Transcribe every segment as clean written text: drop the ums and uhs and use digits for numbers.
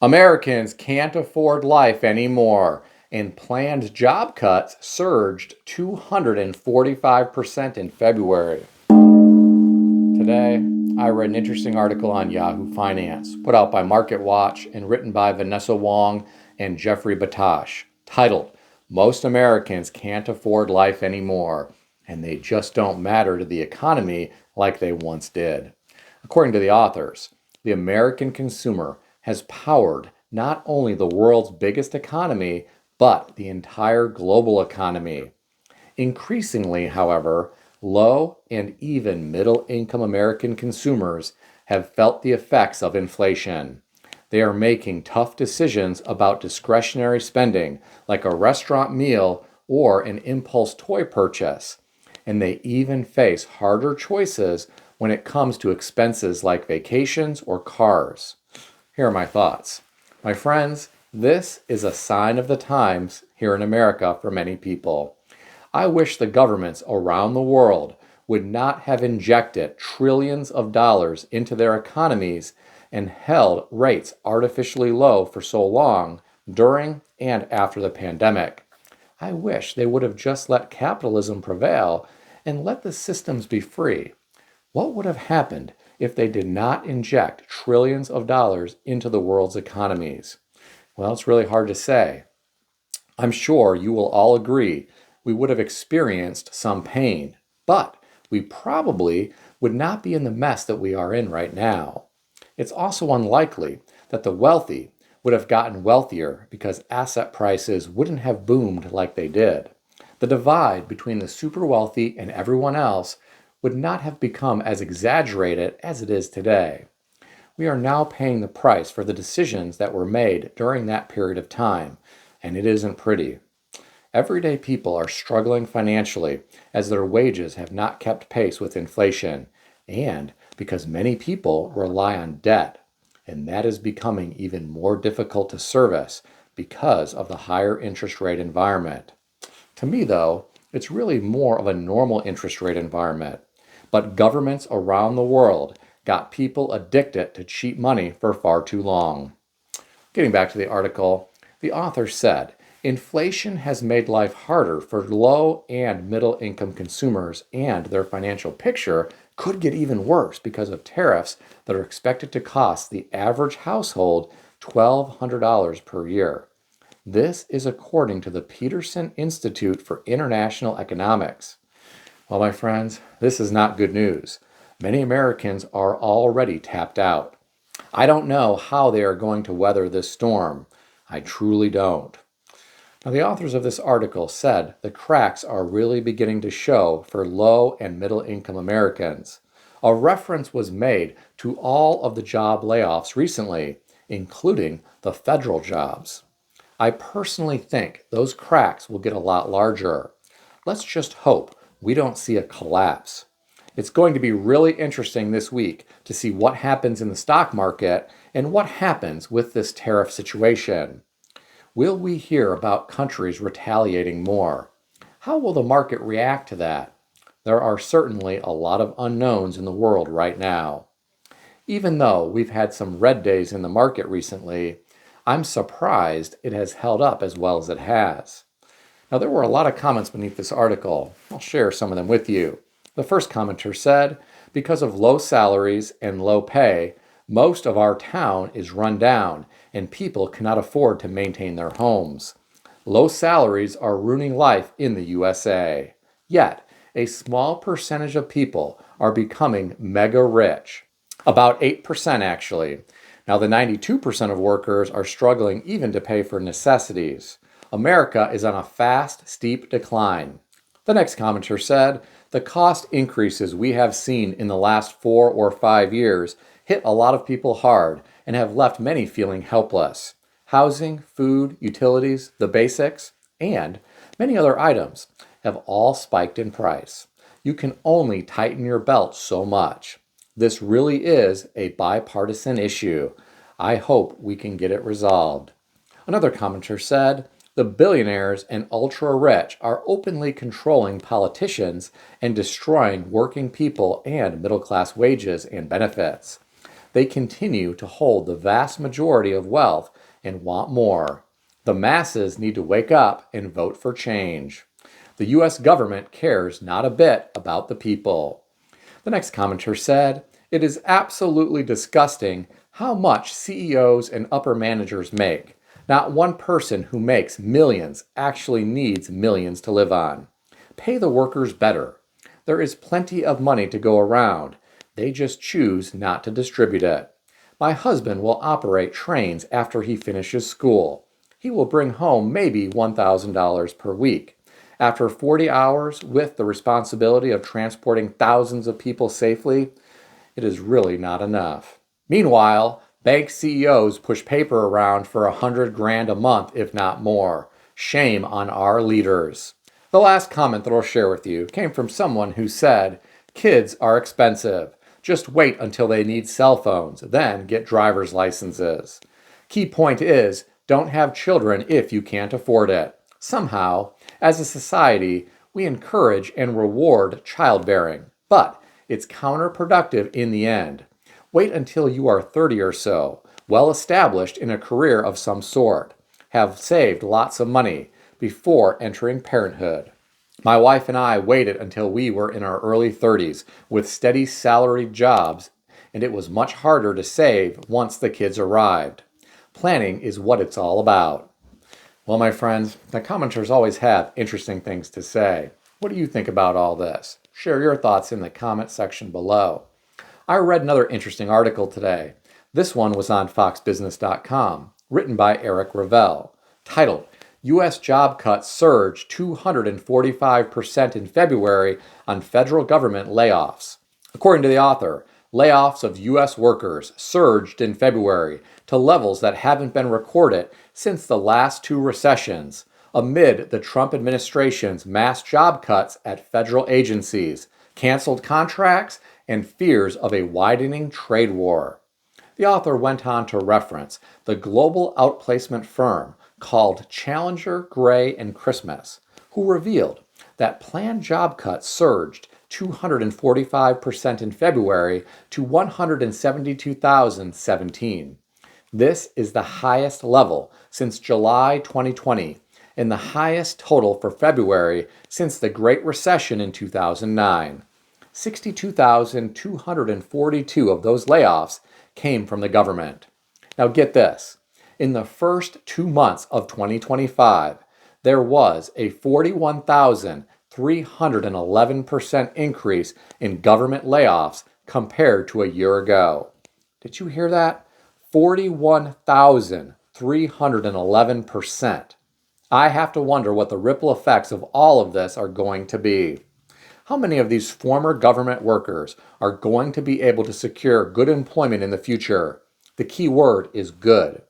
Americans can't afford life anymore, and planned job cuts surged 245% in February. Today, I read an interesting article on Yahoo Finance, put out by MarketWatch and written by Vanessa Wong and Jeffrey Batash, titled, "Most Americans Can't Afford Life Anymore, and They Just Don't Matter to the Economy Like They Once Did." According to the authors, the American consumer has powered not only the world's biggest economy, but the entire global economy. Increasingly, however, low and even middle income American consumers have felt the effects of inflation. They are making tough decisions about discretionary spending, like a restaurant meal or an impulse toy purchase. And they even face harder choices when it comes to expenses like vacations or cars. Here are my thoughts. My friends, this is a sign of the times here in America for many people. I wish the governments around the world would not have injected trillions of dollars into their economies and held rates artificially low for so long during and after the pandemic. I wish they would have just let capitalism prevail and let the systems be free. What would have happened if they did not inject trillions of dollars into the world's economies? Well, it's really hard to say. I'm sure you will all agree we would have experienced some pain, but we probably would not be in the mess that we are in right now. It's also unlikely that the wealthy would have gotten wealthier because asset prices wouldn't have boomed like they did. The divide between the super wealthy and everyone else would not have become as exaggerated as it is today. We are now paying the price for the decisions that were made during that period of time, and it isn't pretty. Everyday people are struggling financially as their wages have not kept pace with inflation, and because many people rely on debt, and that is becoming even more difficult to service because of the higher interest rate environment. To me, though, it's really more of a normal interest rate environment. But governments around the world got people addicted to cheap money for far too long. Getting back to the article, the author said, inflation has made life harder for low and middle income consumers, and their financial picture could get even worse because of tariffs that are expected to cost the average household $1,200 per year. This is according to the Peterson Institute for International Economics. Well, my friends, this is not good news. Many Americans are already tapped out. I don't know how they are going to weather this storm. I truly don't. Now, the authors of this article said the cracks are really beginning to show for low and middle income Americans. A reference was made to all of the job layoffs recently, including the federal jobs. I personally think those cracks will get a lot larger. Let's just hope we don't see a collapse. It's going to be really interesting this week to see what happens in the stock market and what happens with this tariff situation. Will we hear about countries retaliating more? How will the market react to that? There are certainly a lot of unknowns in the world right now. Even though we've had some red days in the market recently, I'm surprised it has held up as well as it has. Now, there were a lot of comments beneath this article. I'll share some of them with you. The first commenter said, because of low salaries and low pay, most of our town is run down and people cannot afford to maintain their homes. Low salaries are ruining life in the USA. Yet, a small percentage of people are becoming mega rich. About 8% actually. Now, the 92% of workers are struggling even to pay for necessities. America is on a fast, steep decline. The next commenter said, the cost increases we have seen in the last 4 or 5 years hit a lot of people hard and have left many feeling helpless. Housing, food, utilities, the basics, and many other items have all spiked in price. You can only tighten your belt so much. This really is a bipartisan issue. I hope we can get it resolved. Another commenter said, the billionaires and ultra-rich are openly controlling politicians and destroying working people and middle-class wages and benefits. They continue to hold the vast majority of wealth and want more. The masses need to wake up and vote for change. The U.S. government cares not a bit about the people. The next commenter said, "It is absolutely disgusting how much CEOs and upper managers make. Not one person who makes millions actually needs millions to live on. Pay the workers better. There is plenty of money to go around. They just choose not to distribute it. My husband will operate trains after he finishes school. He will bring home maybe $1,000 per week. After 40 hours with the responsibility of transporting thousands of people safely, it is really not enough. Meanwhile, bank CEOs push paper around for $100,000 a month, if not more. Shame on our leaders." The last comment that I'll share with you came from someone who said, "Kids are expensive. Just wait until they need cell phones, then get driver's licenses." Key point is, don't have children if you can't afford it. Somehow, as a society, we encourage and reward childbearing, but it's counterproductive in the end. Wait until you are 30 or so, well established in a career of some sort, have saved lots of money before entering parenthood. My wife and I waited until we were in our early 30s with steady salaried jobs, and it was much harder to save once the kids arrived. Planning is what it's all about. Well, my friends, the commenters always have interesting things to say. What do you think about all this? Share your thoughts in the comment section below. I read another interesting article today. This one was on foxbusiness.com, written by Eric Revelle, titled, "U.S. Job Cuts Surge 245% in February on Federal Government Layoffs." According to the author, layoffs of U.S. workers surged in February to levels that haven't been recorded since the last two recessions, amid the Trump administration's mass job cuts at federal agencies, canceled contracts, and fears of a widening trade war. The author went on to reference the global outplacement firm called Challenger, Gray & Christmas, who revealed that planned job cuts surged 245% in February to 172,017. This is the highest level since July 2020 and the highest total for February since the Great Recession in 2009. 62,242 of those layoffs came from the government. Now get this. In the first 2 months of 2025, there was a 41,311% increase in government layoffs compared to a year ago. Did you hear that? 41,311%. I have to wonder what the ripple effects of all of this are going to be. How many of these former government workers are going to be able to secure good employment in the future? The key word is good.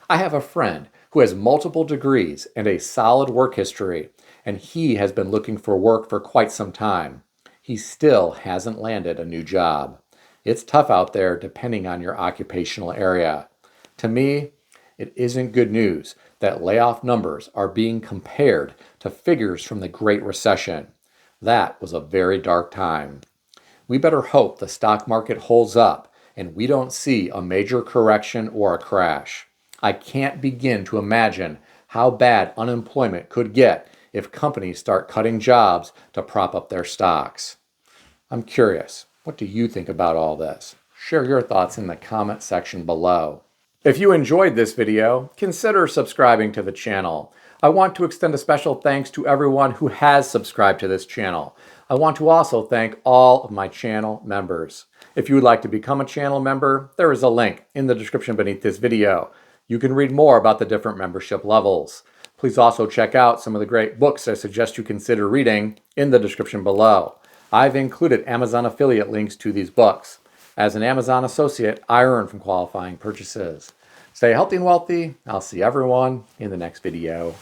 I have a friend who has multiple degrees and a solid work history, and he has been looking for work for quite some time. He still hasn't landed a new job. It's tough out there depending on your occupational area. To me, it isn't good news that layoff numbers are being compared to figures from the Great Recession. That was a very dark time. We better hope the stock market holds up and we don't see a major correction or a crash. I can't begin to imagine how bad unemployment could get if companies start cutting jobs to prop up their stocks. I'm curious, what do you think about all this? Share your thoughts in the comment section below. If you enjoyed this video, consider subscribing to the channel. I want to extend a special thanks to everyone who has subscribed to this channel. I want to also thank all of my channel members. If you would like to become a channel member, there is a link in the description beneath this video. You can read more about the different membership levels. Please also check out some of the great books I suggest you consider reading in the description below. I've included Amazon affiliate links to these books. As an Amazon associate, I earn from qualifying purchases. Stay healthy and wealthy. I'll see everyone in the next video.